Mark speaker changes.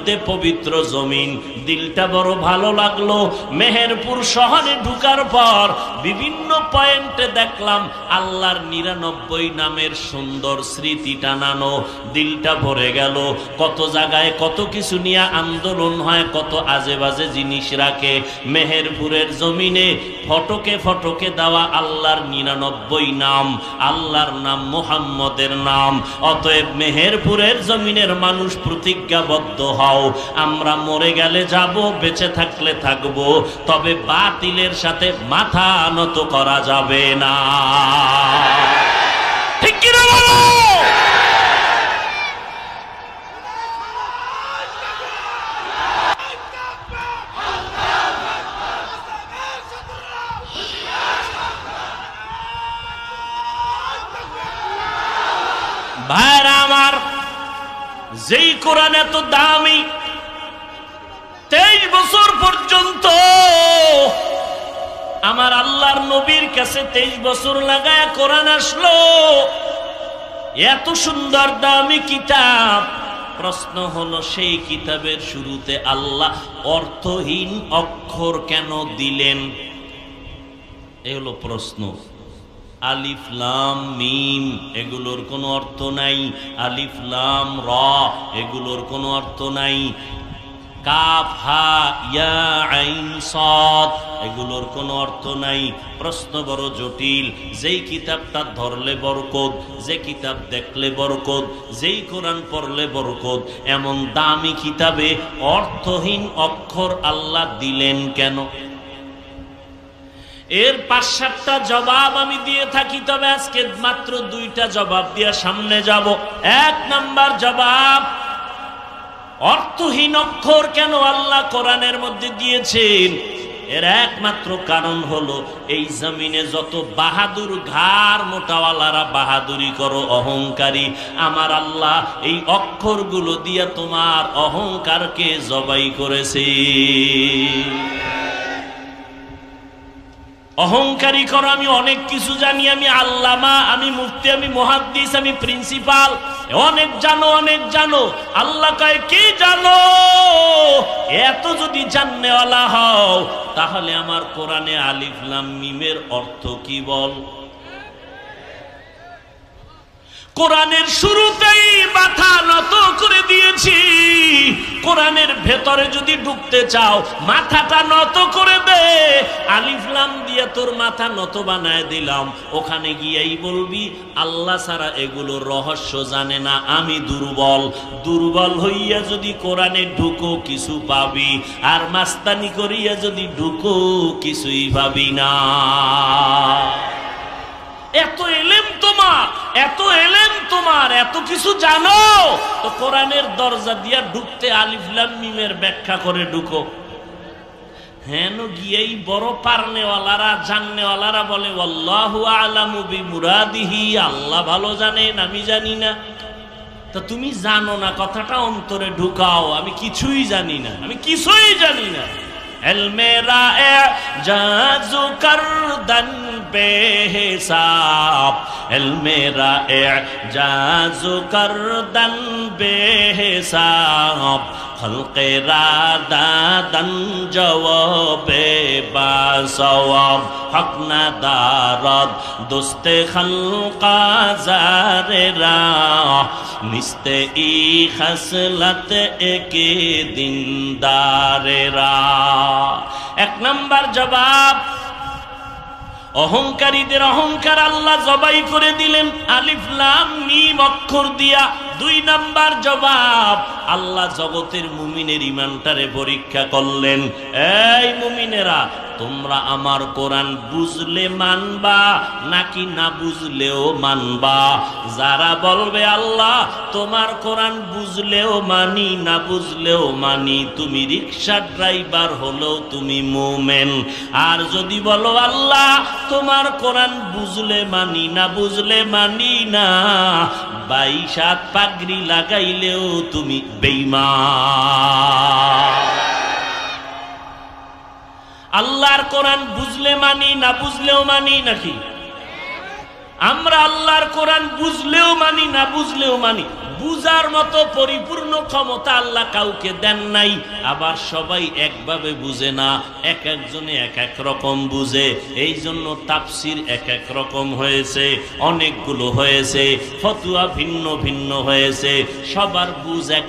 Speaker 1: মধ্যে পবিত্র জমিন। দিলটা বড় ভালো লাগলো। মেহেরপুর শহরে ঢুকার পর বিভিন্ন পয়েন্টে দেখলাম আল্লাহর 99 নামের সুন্দর স্মৃতি টানানো। দিলটা ভরে গেল। কত জায়গায় কত কিছু নিয়ে আন্দোলন হয়, কত আজে বাজে জিনিস রাখে। মেহেরপুরের জমিনে ফটকে ফটকে দেওয়া আল্লাহর 99 নাম, আল্লাহর নাম মুহাম্মদের নাম। অতএব মেহেরপুরের জমিনের মানুষ প্রতিজ্ঞাবদ্ধ হও, আমরা মরে গেলে যাব, বেঁচে থাকলে থাকব, তবে বাতিলের সাথে মাথা নত করা যাবে না। ঠিক কি না বলো? ভাইরা আমার, যেই কোরআন এত দামি, 23 বছর পর্যন্ত আমার আল্লাহর নবীর কাছে 23 বছর লাগায় কোরআন আসলো। এত সুন্দর দামি কিতাব। প্রশ্ন হলো, সেই কিতাবের শুরুতে আল্লাহ অর্থহীন অক্ষর কেন দিলেন? এ হলো প্রশ্ন। আলিফ লাম মিম এগুলোর কোনো অর্থ নাই। আলিফ লাম র এগুলোর কোনো অর্থ নাই। কাফ হা ইয়া আইন সাদ এগুলোর কোনো অর্থ নাই। প্রশ্ন বড় জটিল। যেই কিতাবটা ধরলে বরকত, যে কিতাব দেখলে বরকত, যেই কোরআন পড়লে বরকত, এমন দামি কিতাবে অর্থহীন অক্ষর আল্লাহ দিলেন কেন? এর 5-7টা জবাব আমি দিয়ে থাকি, তবে আজকে মাত্র 2টা জবাব দিয়ে সামনে যাব। 1 নাম্বার জবাব, অর্থহীন অক্ষর কেন আল্লাহ কোরআনের মধ্যে দিয়েছেন? এর একমাত্র কারণ হলো, এই জমিনে যত বাহাদুর ঘাড় মোটাওয়ালারা বাহাদুরি করো, অহংকারী, আমার আল্লাহ এই অক্ষরগুলো দিয়ে তোমার অহংকারকে জবাই করেছে। অহংকারী করো, আমি অনেক কিছু জানি, আমি আল্লামা, আমি মুফতি, আমি মুহাদ্দিস, আমি প্রিন্সিপাল, অনেক জানো, অনেক জানো। আল্লাহ কয়, কি জানো? এত যদি জাননেওয়ালা হও, তাহলে আমার কোরআনে আলিফ লাম মিমের অর্থ কি বল? কোরআনের শুরুতেই মাথা নত করে দিয়েছি। কোরআনের ভেতরে যদি ঢুকতে চাও, মাথাটা নত করে দে। আলিফ লাম দিয়ে তোর মাথা নত বানায় দিলাম। ওখানে গিয়েই বলবি, আল্লাহ ছাড়া এগুলো রহস্য জানে না, আমি দুর্বল। দুর্বল হইয়া যদি কোরআনে ঢুকো, কিছু পাবি। আর মাস্তানি করিয়া যদি ঢুকো, কিছুই পাবি না। এত এলেম তোমার, এত এলেম তোমার, এত কিছু জানো, তো কোরআনের দরজা দিয়া ঢুকতে আলিফ লাম মিমের ব্যাখ্যা করে ঢুকো। হেন গিয়েই বড় পারনেওয়ালারা, জাননেওয়ালারা বলে, আল্লাহু আ'লামু বিমুরাদিহি, আল্লাহ ভালো জানেন, আমি জানি না। তা তুমি জানো না কথাটা অন্তরে ঢুকাও, আমি কিছুই জানি না, আমি কিছুই জানি না। মেরা এজাজু করদন বেহিসাব, মেরা এজাজু করদন বেহিসাব, খলকে রাদাদন জওয়াবে বাসওয়াব, হক না দারদ দোস্তে খলকা জারেরা, নিস্তে ই খসলত একে দিনদারেরা। 1 নাম্বার জবাব, অহংকারীদের অহংকার আল্লাহ জবাই করে দিলেন আলিফ লাম মিম অক্ষর দিয়া। 2 নাম্বার জবাব, আল্লাহ জগতের মুমিনের ঈমানটারে পরীক্ষা করলেন। এই মুমিনেরা, তোমরা আমার কোরআন বুঝলে মানবা নাকি না বুঝলেও মানবা? যারা বলবে আল্লাহ তোমার কোরআন বুঝলেও মানি, না বুঝলেও মানি, তুমি রিকশা ড্রাইভার হলেও তুমি মুমিন। আর যদি বলো আল্লাহ তোমার কোরআন বুঝলে মানি, না বুঝলে মানি না, 22 হাত পাগড়ি লাগাইলেও তুমি বেঈমান। আল্লাহর কোরআন বুঝলে মানি, না বুঝলেও মানি নাকি? আমরা আল্লাহর কোরআন বুঝলেও মানি, না বুঝলেও মানি। বুঝার মতো পরিপূর্ণ ক্ষমতা আল্লাহ কাউকে দেন নাই। আবার সবাই একভাবে বুঝে না, এক একজনে এক এক রকম বুঝে। এই জন্য তাফসির এক এক রকম হয়েছে, অনেকগুলো হয়েছে, ফতোয়া ভিন্ন ভিন্ন হয়েছে, সবার বুঝ এক